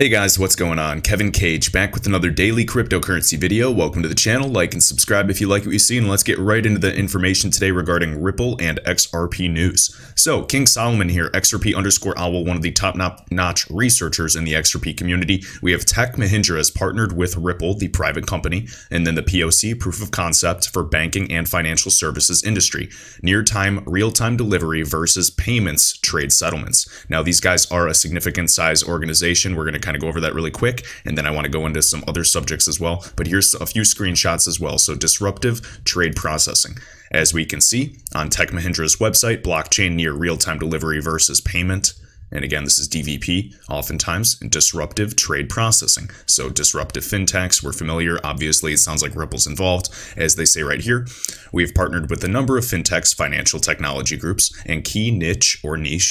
Hey guys, what's going on? Kevin Cage back with another daily cryptocurrency video. Welcome to the channel. Like and subscribe if you like what you see, and let's get right into the information today regarding Ripple and XRP news. So, King Solomon here, XRP_owl, one of the top-notch researchers in the XRP community. We have Tech Mahindra has partnered with Ripple, the private company, and then the POC, proof of concept for banking and financial services industry. Near-time, real-time delivery versus payments trade settlements. Now, these guys are a significant size organization. We're going to kind of go over that really quick, and then I want to go into some other subjects as well, but here's a few screenshots as well. So disruptive trade processing, as we can see on Tech Mahindra's website, blockchain near real-time delivery versus payment, and again this is DVP oftentimes, and disruptive trade processing. So disruptive fintechs, we're familiar, obviously it sounds like Ripple's involved. As they say right here, we've partnered with a number of fintechs, financial technology groups, and key niche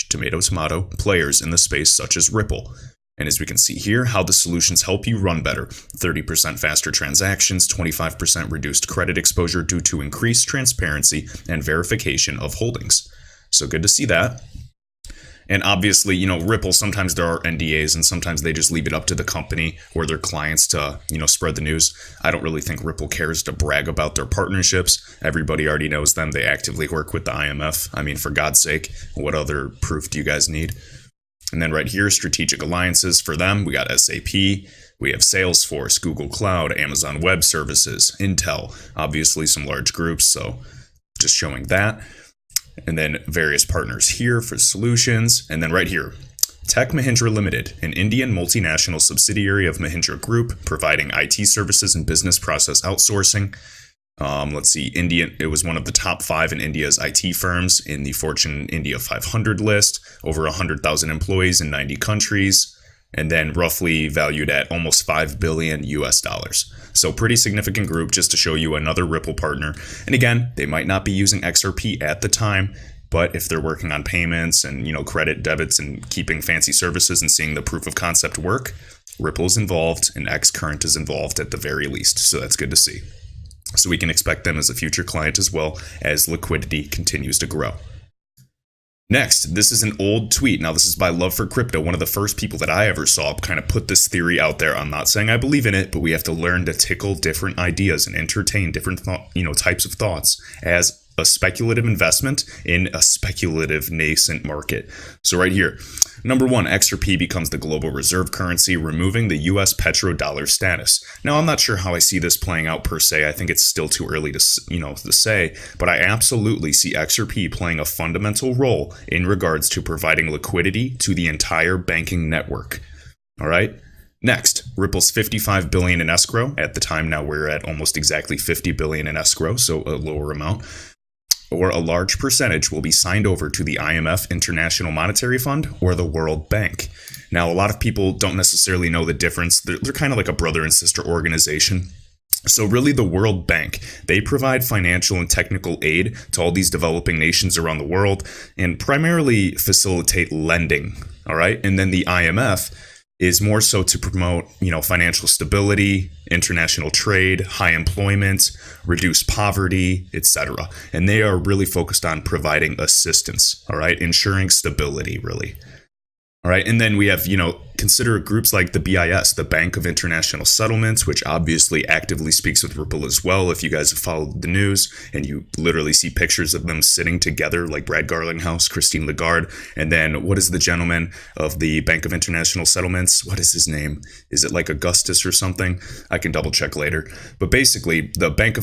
tomato players in the space such as Ripple. And as we can see here, how the solutions help you run better. 30% faster transactions, 25% reduced credit exposure due to increased transparency and verification of holdings. So good to see that. And obviously, Ripple, sometimes there are NDAs and sometimes they just leave it up to the company or their clients to, spread the news. I don't really think Ripple cares to brag about their partnerships. Everybody already knows them. They actively work with the IMF. I mean, for God's sake, what other proof do you guys need? And then right here, strategic alliances for them. We got SAP, we have Salesforce, Google Cloud, Amazon Web Services, Intel, obviously some large groups. So just showing that. And then various partners here for solutions. And then right here, Tech Mahindra Limited, an Indian multinational subsidiary of Mahindra Group, providing IT services and business process outsourcing. Let's see, it was one of the top 5 in India's IT firms in the Fortune India 500 list, over 100,000 employees in 90 countries, and then roughly valued at almost $5 billion US. So pretty significant group, just to show you another Ripple partner. And again, they might not be using XRP at the time, but if they're working on payments and, credit debits and keeping fancy services and seeing the proof of concept work, Ripple's involved and Xcurrent is involved at the very least. So that's good to see. So we can expect them as a future client as well as liquidity continues to grow. Next, this is an old tweet. Now, this is by Love for Crypto, one of the first people that I ever saw kind of put this theory out there. I'm not saying I believe in it, but we have to learn to tickle different ideas and entertain different types of thoughts as a speculative investment in a speculative nascent market. So right here, number 1, XRP becomes the global reserve currency, removing the US petrodollar status. Now, I'm not sure how I see this playing out per se. I think it's still too early to say, but I absolutely see XRP playing a fundamental role in regards to providing liquidity to the entire banking network. All right. Next, Ripple's $55 billion in escrow. At the time now, we're at almost exactly $50 billion in escrow, so a lower amount. Or a large percentage will be signed over to the IMF, International Monetary Fund, or the World Bank. Now, a lot of people don't necessarily know the difference. They're kind of like a brother and sister organization. So really, the World Bank, they provide financial and technical aid to all these developing nations around the world and primarily facilitate lending. All right. And then the IMF is more so to promote, financial stability, international trade, high employment, reduce poverty, etc. And they are really focused on providing assistance, all right, ensuring stability, really. All right, and then we have, consider groups like the BIS, the Bank of International Settlements, which obviously actively speaks with Ripple as well. If you guys have followed the news and you literally see pictures of them sitting together like Brad Garlinghouse, Christine Lagarde, and then what is the gentleman of the Bank of International Settlements? What is his name? Is it like Augustus or something? I can double check later. But basically, the Bank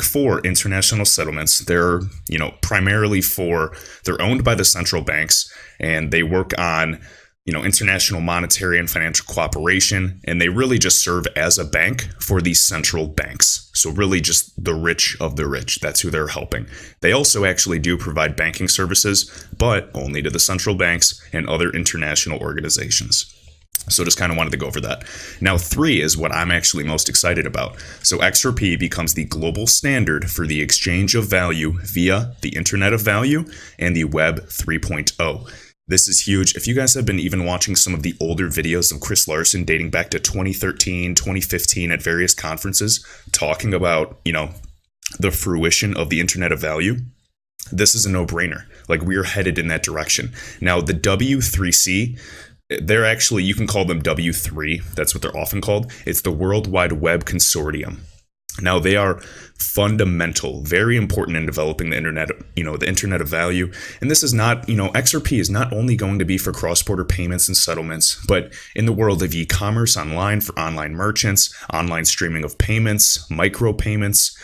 for International Settlements, they're, they're owned by the central banks, and they work on international monetary and financial cooperation, and they really just serve as a bank for these central banks. So really just the rich of the rich. That's who they're helping. They also actually do provide banking services, but only to the central banks and other international organizations. So just kind of wanted to go over that. Now, 3 is what I'm actually most excited about. So XRP becomes the global standard for the exchange of value via the Internet of Value and the Web 3.0. This is huge. If you guys have been even watching some of the older videos of Chris Larson dating back to 2013, 2015 at various conferences, talking about, the fruition of the Internet of Value, this is a no-brainer. Like, we are headed in that direction. Now, the W3C, They're actually, you can call them W3. That's what they're often called. It's the World Wide Web Consortium. Now, they are fundamental, very important in developing the internet, the internet of value. And this is not, XRP is not only going to be for cross-border payments and settlements, but in the world of e-commerce online, for online merchants, online streaming of payments, micro payments,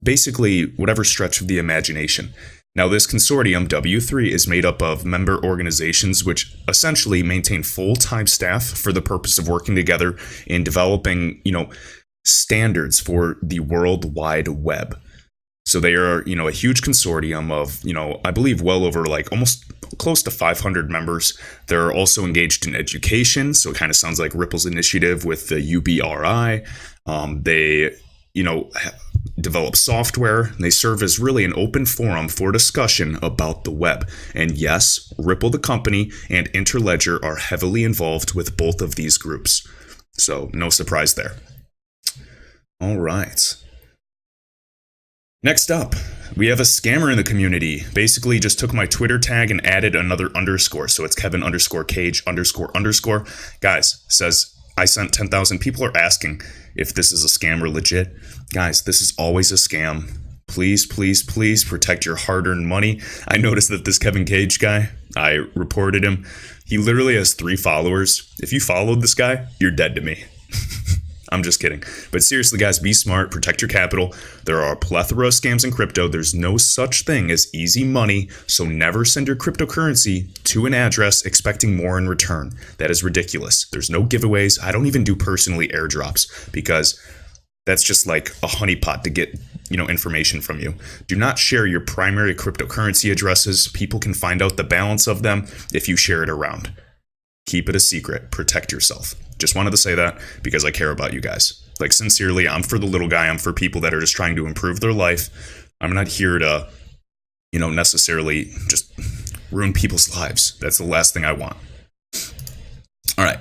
basically whatever stretch of the imagination. Now, this consortium, W3, is made up of member organizations which essentially maintain full-time staff for the purpose of working together in developing, standards for the World Wide Web. So they are, a huge consortium of, I believe well over almost close to 500 members. They're also engaged in education. So it kind of sounds like Ripple's initiative with the UBRI. They, develop software. And they serve as really an open forum for discussion about the web. And yes, Ripple, the company, and Interledger are heavily involved with both of these groups. So no surprise there. All right. Next up, we have a scammer in the community. Basically just took my Twitter tag and added another underscore. So it's Kevin_Cage___. Guys, says, I sent 10,000. People are asking if this is a scam or legit. Guys, this is always a scam. Please, please, please protect your hard-earned money. I noticed that this Kevin Cage guy, I reported him. He literally has 3 followers. If you followed this guy, you're dead to me. I'm just kidding. But seriously, guys, be smart, protect your capital. There are a plethora of scams in crypto. There's no such thing as easy money, so never send your cryptocurrency to an address expecting more in return. That is ridiculous. There's no giveaways. I don't even do personally airdrops because that's just like a honeypot to get, information from you. Do not share your primary cryptocurrency addresses. People can find out the balance of them if you share it around. Keep it a secret. Protect yourself. Just wanted to say that because I care about you guys. Sincerely, I'm for the little guy. I'm for people that are just trying to improve their life. I'm not here to, necessarily just ruin people's lives. That's the last thing I want. All right.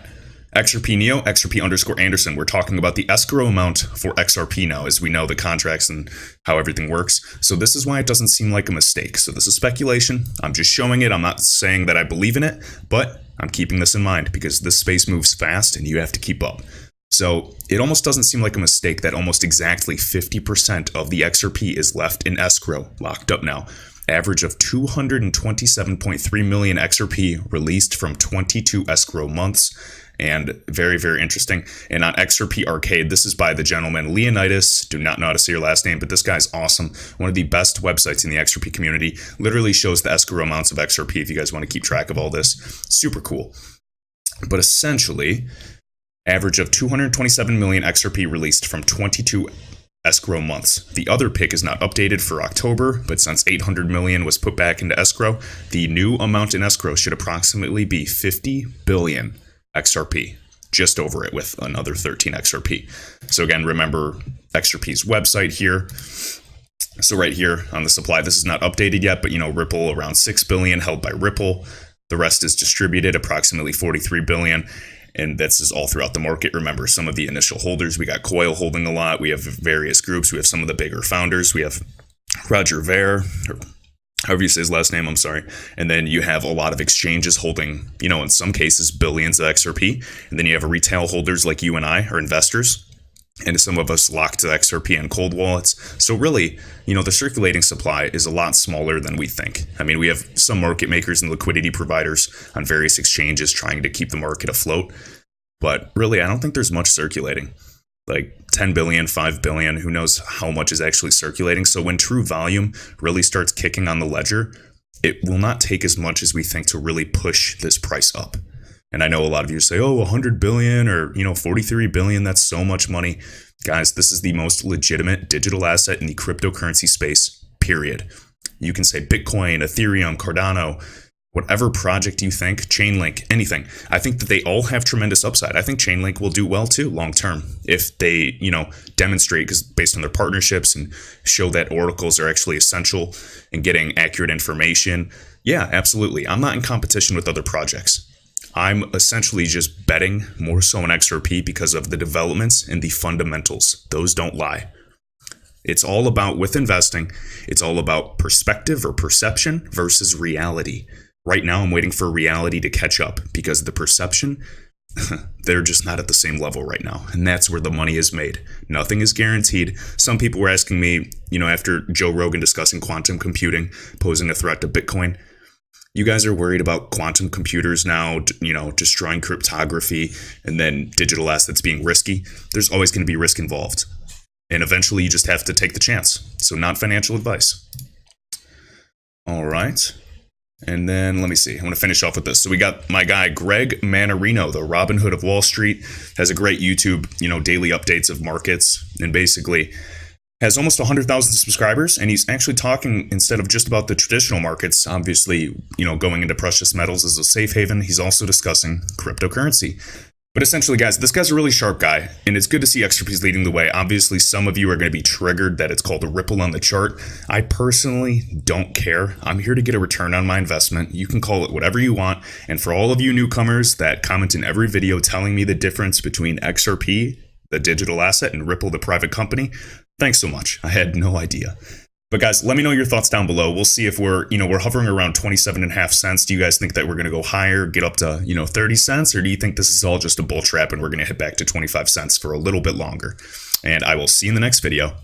XRP Neo, XRP_Anderson. We're talking about the escrow amount for XRP now, as we know the contracts and how everything works. So this is why it doesn't seem like a mistake. So this is speculation. I'm just showing it. I'm not saying that I believe in it, but I'm keeping this in mind because this space moves fast and you have to keep up. So it almost doesn't seem like a mistake that almost exactly 50% of the XRP is left in escrow, locked up now. Average of 227.3 million XRP released from 22 escrow months. And very, very interesting. And on XRP Arcade, this is by the gentleman Leonidas. Do not know how to say your last name, but this guy's awesome. One of the best websites in the XRP community. Literally shows the escrow amounts of XRP if you guys want to keep track of all this. Super cool. But essentially, average of 227 million XRP released from 22 escrow months. The other pick is not updated for October, but since 800 million was put back into escrow, the new amount in escrow should approximately be 50 billion XRP, just over it with another 13 XRP. So again, remember XRP's website here. So right here on the supply, this is not updated yet, but Ripple around 6 billion held by Ripple. The rest is distributed, approximately 43 billion. And this is all throughout the market. Remember some of the initial holders. We got Coil holding a lot. We have various groups. We have some of the bigger founders. We have Roger Ver, or however you say his last name, I'm sorry. And then you have a lot of exchanges holding, in some cases, billions of XRP. And then you have retail holders like you and I, or investors. And some of us locked to XRP and cold wallets. So really, the circulating supply is a lot smaller than we think. I mean, we have some market makers and liquidity providers on various exchanges trying to keep the market afloat. But really, I don't think there's much circulating. Like 10 billion, 5 billion, who knows how much is actually circulating. So when true volume really starts kicking on the ledger, it will not take as much as we think to really push this price up. And I know a lot of you say, 100 billion or, 43 billion, that's so much money. Guys, this is the most legitimate digital asset in the cryptocurrency space, period. You can say Bitcoin, Ethereum, Cardano, whatever project you think, Chainlink, anything. I think that they all have tremendous upside. I think Chainlink will do well too, long term, if they, demonstrate, because based on their partnerships and show that oracles are actually essential in getting accurate information. Yeah, absolutely. I'm not in competition with other projects. I'm essentially just betting more so on XRP because of the developments and the fundamentals. Those don't lie. It's all about, with investing, it's all about perspective or perception versus reality. Right now, I'm waiting for reality to catch up because the perception, they're just not at the same level right now. And that's where the money is made. Nothing is guaranteed. Some people were asking me, after Joe Rogan discussing quantum computing posing a threat to Bitcoin, you guys are worried about quantum computers now, destroying cryptography and then digital assets being risky. There's always going to be risk involved. And eventually you just have to take the chance. So not financial advice. All right. And then let me see. I want to finish off with this. So we got my guy Greg Manarino, the Robin Hood of Wall Street, has a great YouTube, daily updates of markets, and basically has almost 100,000 subscribers. And he's actually talking, instead of just about the traditional markets, obviously, going into precious metals as a safe haven, he's also discussing cryptocurrency. But essentially, guys, this guy's a really sharp guy, and it's good to see XRP's leading the way. Obviously, some of you are going to be triggered that it's called a ripple on the chart. I personally don't care. I'm here to get a return on my investment. You can call it whatever you want. And for all of you newcomers that comment in every video telling me the difference between XRP, the digital asset, and Ripple, the private company, thanks so much. I had no idea. But guys, let me know your thoughts down below. We'll see if we're hovering around 27.5 cents. Do you guys think that we're going to go higher, get up to, 30 cents? Or do you think this is all just a bull trap and we're going to hit back to 25 cents for a little bit longer? And I will see you in the next video.